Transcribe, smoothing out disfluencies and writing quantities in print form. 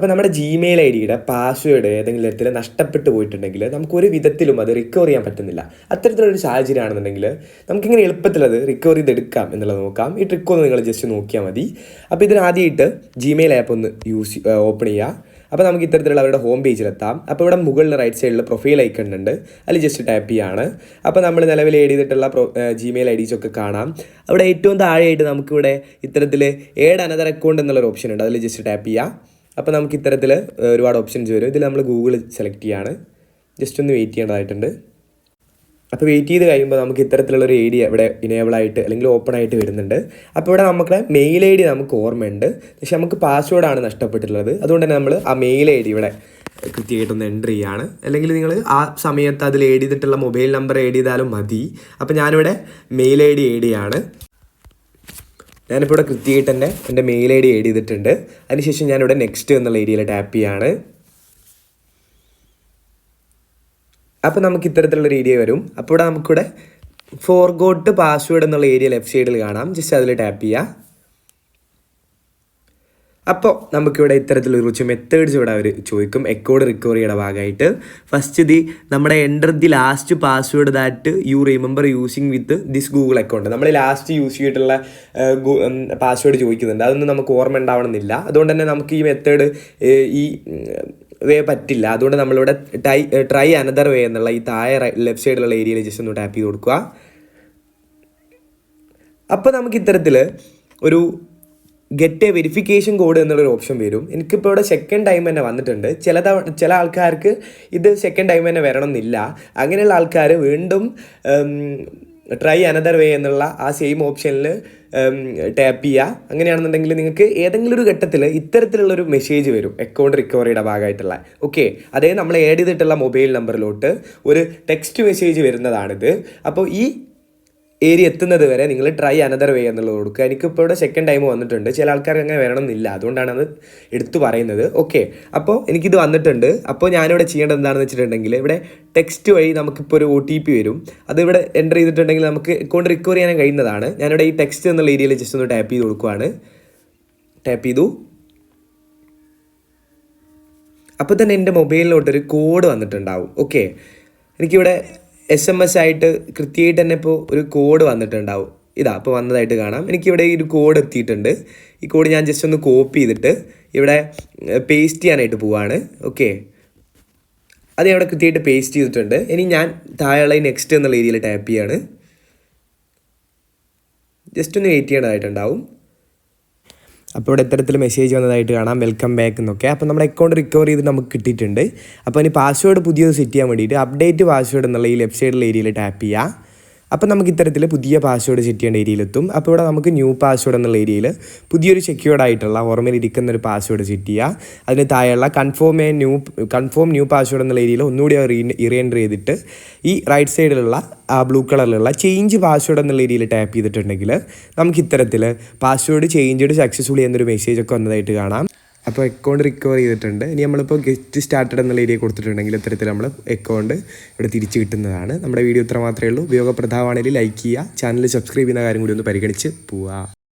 അപ്പോൾ നമ്മുടെ Gmail I ഡിയുടെ പാസ്വേഡ് ഏതെങ്കിലും തരത്തിൽ നഷ്ടപ്പെട്ടു പോയിട്ടുണ്ടെങ്കിൽ നമുക്കൊരു വിധത്തിലും അത് റിക്കവർ ചെയ്യാൻ പറ്റുന്നില്ല. അത്തരത്തിലൊരു സാഹചര്യമാണെന്നുണ്ടെങ്കിൽ നമുക്കിങ്ങനെ എളുപ്പത്തിൽ അത് റിക്കവർ ചെയ്തെടുക്കാം എന്നുള്ളത് നോക്കാം. ഈ ട്രിക്കൊന്ന് നിങ്ങൾ ജസ്റ്റ് നോക്കിയാൽ മതി. അപ്പോൾ ഇതിനാദ്യമായിട്ട് ജിമെയിൽ ആപ്പ് ഒന്ന് ഓപ്പൺ ചെയ്യുക. അപ്പോൾ നമുക്ക് ഇത്തരത്തിലുള്ള അവരുടെ ഹോം പേജിലെത്താം. അപ്പോൾ ഇവിടെ മുകളിൽ റൈറ്റ് സൈഡിൽ പ്രൊഫൈൽ ഐക്കൺ ഉണ്ട്, അതിൽ ജസ്റ്റ് ടാപ്പ് ചെയ്യാണ്. അപ്പോൾ നമ്മൾ നിലവിൽ ആഡ് ചെയ്തിട്ടുള്ള ജിമെയിൽ ഐ ഡീസ് ഒക്കെ കാണാം. അവിടെ ഏറ്റവും താഴെയായിട്ട് നമുക്കിവിടെ ഇത്തരത്തിൽ ഏഡ് അനദർ അക്കൗണ്ട് എന്നുള്ളൊരു ഓപ്ഷൻ ഉണ്ട്, അതിൽ ജസ്റ്റ് ടാപ്പ് ചെയ്യുക. അപ്പോൾ നമുക്ക് ഇത്തരത്തിൽ ഒരുപാട് ഓപ്ഷൻസ് വരും. ഇതിൽ നമ്മൾ ഗൂഗിൾ സെലക്ട് ചെയ്യാണ്. ജസ്റ്റ് ഒന്ന് വെയിറ്റ് ചെയ്യേണ്ടതായിട്ടുണ്ട്. അപ്പോൾ വെയിറ്റ് ചെയ്ത് കഴിയുമ്പോൾ നമുക്ക് ഇത്തരത്തിലുള്ളൊരു ഐ ഡി ഇവിടെ ഇനേബിൾ ആയിട്ട് അല്ലെങ്കിൽ ഓപ്പൺ ആയിട്ട് വരുന്നുണ്ട്. അപ്പോൾ ഇവിടെ നമുക്ക് മെയിൽ ഐ ഡി നമുക്ക് ഓർമ്മയുണ്ട്, പക്ഷെ നമുക്ക് പാസ്വേഡാണ് നഷ്ടപ്പെട്ടിട്ടുള്ളത്. അതുകൊണ്ട് തന്നെ നമ്മൾ ആ മെയിൽ ഐ ഡി ഇവിടെ കൃത്യമായിട്ടൊന്ന് എൻ്റർ ചെയ്യുകയാണ്. അല്ലെങ്കിൽ നിങ്ങൾ ആ സമയത്ത് അതിൽ ആഡ് ചെയ്തിട്ടുള്ള മൊബൈൽ നമ്പർ ആഡ് ചെയ്താലും മതി. അപ്പോൾ ഞാനിവിടെ മെയിൽ ഐ ഡി ആഡ് ചെയ്യാണ്. ഞാനിപ്പോൾ ഇവിടെ കൃത്യമായിട്ട് തന്നെ എൻ്റെ മെയിൽ ഐ ഡി ആഡ് ചെയ്തിട്ടുണ്ട്. അതിനുശേഷം ഞാനിവിടെ നെക്സ്റ്റ് എന്നുള്ള ഏരിയയിൽ ടാപ്പ് ചെയ്യാണ്. അപ്പോൾ നമുക്ക് ഇത്തരത്തിലുള്ള ഏരിയ വരും. അപ്പോൾ ഇവിടെ നമുക്കിവിടെ ഫോർഗോട്ട് പാസ്വേഡ് എന്നുള്ള ഏരിയ ലെഫ്റ്റ് സൈഡിൽ കാണാം. ജസ്റ്റ് അതിൽ ടാപ്പ് ചെയ്യുക. അപ്പോൾ നമുക്കിവിടെ ഇത്തരത്തിലൊരു കുറച്ച് മെത്തേഡ്സ് ഇവിടെ അവർ ചോദിക്കും അക്കൗണ്ട് റിക്കവറിയുടെ ഭാഗമായിട്ട്. ഫസ്റ്റ് നമ്മുടെ enter the last password that you remember using with this Google account. നമ്മൾ ലാസ്റ്റ് യൂസ് ചെയ്തിട്ടുള്ള പാസ്വേഡ് ചോദിക്കുന്നുണ്ട്. അതൊന്നും നമുക്ക് ഓർമ്മ ഉണ്ടാവണമെന്നില്ല. അതുകൊണ്ട് തന്നെ നമുക്ക് ഈ മെത്തേഡ് ഈ വേ പറ്റില്ല. അതുകൊണ്ട് നമ്മളിവിടെ ട്രൈ അനദർ വേ എന്നുള്ള ഈ താഴെ ലെഫ്റ്റ് സൈഡിലുള്ള ഏരിയയിൽ ജസ്റ്റ് ഒന്ന് ടാപ്പ് ചെയ്ത് കൊടുക്കുക. അപ്പോൾ നമുക്ക് ഇത്തരത്തിൽ ഒരു ഗെറ്റ് എ വെരിഫിക്കേഷൻ കോഡ് എന്നുള്ളൊരു ഓപ്ഷൻ വരും. എനിക്കിപ്പോൾ ഇവിടെ സെക്കൻഡ് ടൈം തന്നെ വന്നിട്ടുണ്ട്. ചില ആൾക്കാർക്ക് ഇത് സെക്കൻഡ് ടൈം തന്നെ വരണമെന്നില്ല. അങ്ങനെയുള്ള ആൾക്കാർ വീണ്ടും ട്രൈ അനദർ വേ എന്നുള്ള ആ സെയിം ഓപ്ഷനിൽ ടാപ്പ് ചെയ്യുക. അങ്ങനെയാണെന്നുണ്ടെങ്കിൽ നിങ്ങൾക്ക് ഏതെങ്കിലും ഒരു ഘട്ടത്തിൽ ഇത്തരത്തിലുള്ളൊരു മെസ്സേജ് വരും അക്കൗണ്ട് റിക്കവറിയുടെ ഭാഗമായിട്ടുള്ള. ഓക്കെ, അതായത് നമ്മൾ ആഡ് ചെയ്തിട്ടുള്ള മൊബൈൽ നമ്പറിലോട്ട് ഒരു ടെക്സ്റ്റ് മെസ്സേജ് വരുന്നതാണിത്. അപ്പോൾ ഈ ഏരിയ എത്തുന്നത് വരെ നിങ്ങൾ ട്രൈ അനദർ വേ എന്നുള്ളത് കൊടുക്കുക. എനിക്കിപ്പോൾ ഇവിടെ സെക്കൻഡ് ടൈം വന്നിട്ടുണ്ട്. ചില ആൾക്കാർക്ക് അങ്ങനെ വരണമെന്നില്ല, അതുകൊണ്ടാണ് അത് എടുത്തു പറയുന്നത്. ഓക്കെ, അപ്പോൾ എനിക്കിത് വന്നിട്ടുണ്ട്. അപ്പോൾ ഞാനിവിടെ ചെയ്യേണ്ടത് എന്താണെന്ന് വെച്ചിട്ടുണ്ടെങ്കിൽ ഇവിടെ ടെക്സ്റ്റ് വഴി നമുക്കിപ്പോൾ ഒരു OTP വരും. അതിവിടെ എൻ്റർ ചെയ്തിട്ടുണ്ടെങ്കിൽ നമുക്ക് അക്കൗണ്ട് റിക്കവർ ചെയ്യാൻ കഴിയുന്നതാണ്. ഞാനിവിടെ ഈ ടെക്സ്റ്റ് എന്നുള്ള ഏരിയയിൽ ജസ്റ്റ് ഒന്ന് ടാപ്പ് ചെയ്ത് കൊടുക്കുകയാണ്. ടാപ്പ് ചെയ്തു. അപ്പോൾ തന്നെ എൻ്റെ മൊബൈലിലോട്ടൊരു കോഡ് വന്നിട്ടുണ്ടാവും. ഓക്കെ, എനിക്കിവിടെ SMS ആയിട്ട് കൃത്യമായിട്ട് തന്നെ ഇപ്പോൾ ഒരു കോഡ് വന്നിട്ടുണ്ടാവും. ഇപ്പോൾ വന്നതായിട്ട് കാണാം. എനിക്കിവിടെ ഈ ഒരു കോഡ് എത്തിയിട്ടുണ്ട്. ഈ കോഡ് ഞാൻ ജസ്റ്റ് ഒന്ന് കോപ്പി ചെയ്തിട്ട് ഇവിടെ പേസ്റ്റ് ചെയ്യാനായിട്ട് പോവാണ്. ഓക്കെ, അത് ഇവിടെ കൃത്യമായിട്ട് പേസ്റ്റ് ചെയ്തിട്ടുണ്ട്. ഇനി ഞാൻ താഴെയുള്ള നെക്സ്റ്റ് എന്നുള്ള ഏരിയയിൽ ടാപ്പ് ചെയ്യാണ്. ജസ്റ്റ് ഒന്ന് വെയിറ്റ് ചെയ്യേണ്ടതായിട്ടുണ്ടാവും. അപ്പോൾ ഇവിടെ ഇത്തരത്തിൽ മെസ്സേജ് വന്നതായിട്ട് കാണാം, വെൽക്കം ബാക്ക് എന്നൊക്കെ. അപ്പോൾ നമ്മുടെ അക്കൗണ്ട് റിക്കവർ ചെയ്ത് നമുക്ക് കിട്ടിയിട്ടുണ്ട്. അപ്പോൾ ഇനി പാസ്വേഡ് പുതിയത് സെറ്റ് ചെയ്യാൻ വേണ്ടിയിട്ട് അപ്ഡേറ്റ് പാസ്വേഡ് എന്നുള്ള ഈ ലെഫ്റ്റ് സൈഡിലുള്ള ഏരിയയിൽ ടാപ്പ് ചെയ്യുക. അപ്പോൾ നമുക്ക് ഇത്തരത്തിൽ പുതിയ പാസ്വേഡ് സെറ്റ് ചെയ്യേണ്ട ഏരിയയിലെത്തും. അപ്പോൾ ഇവിടെ നമുക്ക് ന്യൂ പാസ്വേഡ് എന്നുള്ള ഏരിയയിൽ പുതിയൊരു സെക്യൂർഡ് ആയിട്ടുള്ള ഓർമ്മയിൽ ഇരിക്കുന്ന ഒരു പാസ്വേഡ് സെറ്റ് ചെയ്യുക. അതിന് താഴെയുള്ള കൺഫേം ന്യൂ പാസ്വേഡ് എന്നുള്ള ഏരിയയിൽ ഒന്നുകൂടി റീഎൻ്റർ ചെയ്തിട്ട് ഈ റൈറ്റ് സൈഡിലുള്ള ആ ബ്ലൂ കളറിലുള്ള ചേഞ്ച് പാസ്വേഡ് എന്നുള്ള ഏരിയയിൽ ടാപ്പ് ചെയ്തിട്ടുണ്ടെങ്കിൽ നമുക്ക് ഇത്തരത്തിൽ പാസ്വേഡ് ചേഞ്ച്ഡ് സക്സസ്ഫുള്ളി എന്നൊരു മെസ്സേജ് ഒക്കെ വന്നതായിട്ട് കാണാം. അപ്പോൾ അക്കൗണ്ട് റിക്കവർ ചെയ്തിട്ടുണ്ട്. ഇനി നമ്മളിപ്പോൾ ഗെറ്റ് സ്റ്റാർട്ടഡ് എന്നുള്ള ഏരിയ കൊടുത്തിട്ടുണ്ടെങ്കിൽ ഇത്തരത്തിൽ നമ്മൾ അക്കൗണ്ട് ഇവിടെ തിരിച്ച് കിട്ടുന്നതാണ്. നമ്മുടെ വീഡിയോ ഇത്ര മാത്രമേ ഉള്ളൂ. ഉപയോഗപ്രദമാണെങ്കിൽ ലൈക്ക് ചെയ്യുക, ചാനൽ സബ്സ്ക്രൈബ് ചെയ്യുന്ന കാര്യം കൂടി ഒന്ന് പരിഗണിച്ച് പോവുക.